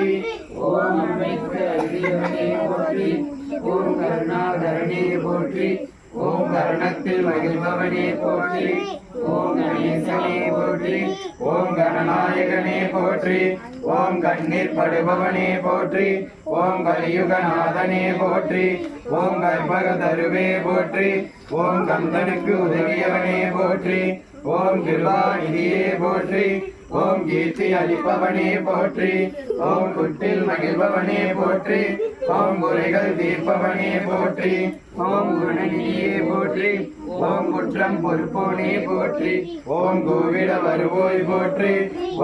போற்றி ஓம் அம்மைக்கு அரியவனே போற்றி ஓம் கருணாகரனே போற்றி ஓம் கருணத்தில் மகிழ்பவனே போற்றி ஓம் கணேசனே போற்றி ஓம் கணநாயகனே போற்றி ஓம் கண்ணீர் படுபவனே போற்றி ஓம் கலியுகநாதனே போற்றி ஓம் கற்பக தருவே போற்றி ஓம் கந்தனுக்கு உதவியவனே போற்றி ஓம் கிருபாநிதியே போற்றி ஓம் கீர்த்தி அளிப்பவனே போற்றி ஓம் குட்டில் மகிழ்பவனே போற்றி ஓம் குறைகள் தீர்ப்பவனே போற்றி ஓம் குணநிதியே போற்றி ஓம் குற்றம் பொறுப்போனே போற்றி ஓம் கோவிட வருவோய் போற்றி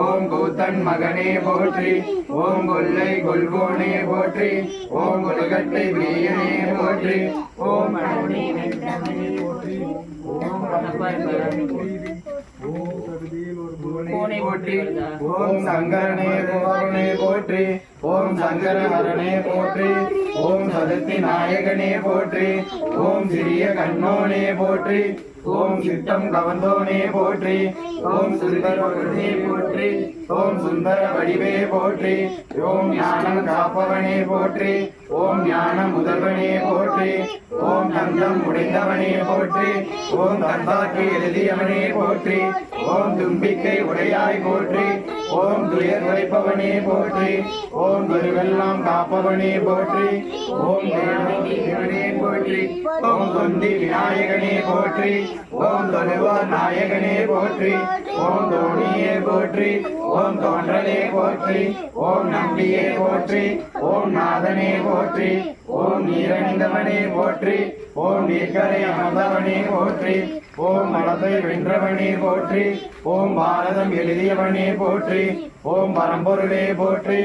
ஓம் கூத்தன் மகனே போற்றி ஓம் கொல்லை கொள்வோனே போற்றி ஓம் உலகத்தை பிரியனே போற்றி ஓம் அருணே வென்றவனே போற்றி ஓம் போற்றி ஓம் சங்கரனே போரனே போற்றி ஓம் சங்கரஹரனே போற்றி ஓம் சதத்தி நாயகனே போற்றி ஓம் சிறிய கண்ணோனே போற்றி ஓம் சித்தம் கவர்ந்தோனே போற்றி ஓம் சுந்தரவனே போற்றி ஓம் சுந்தர வடிவே போற்றி ஓம் ஞானம் காப்பவனே போற்றி ஓம் ஞான முதல்வனே போற்றி ஓம் தந்தம் உடைந்தவனே போற்றி ஓம் தந்தாக்கி எழுதியவனே போற்றி ஓம் தும்பிக்கை உடையாய் போற்றி ஓம் துயர் உரைப்பவனே போற்றி ஓம் குருவெல்லாம் காப்பவனே போற்றி ஓம் தேவனே போற்றி ஓம் தொந்தி விநாயகனே போற்றி ஓம் தொழுவார் நாயகனே போற்றி ஓம் தோணியே போற்றி ஓம் தோன்றலே போற்றி ஓம் நம்பியே போற்றி ஓம் நாதனே போற்றி ஓம் நீரணிந்தவனே போற்றி ஓம் நீர்க்கரை அமர்ந்தவனே போற்றி ஓம் மனதை வென்றவனே போற்றி ஓம் பாரதம் எழுதியவனே போற்றி ஓம் பரம்பொருளே போற்றி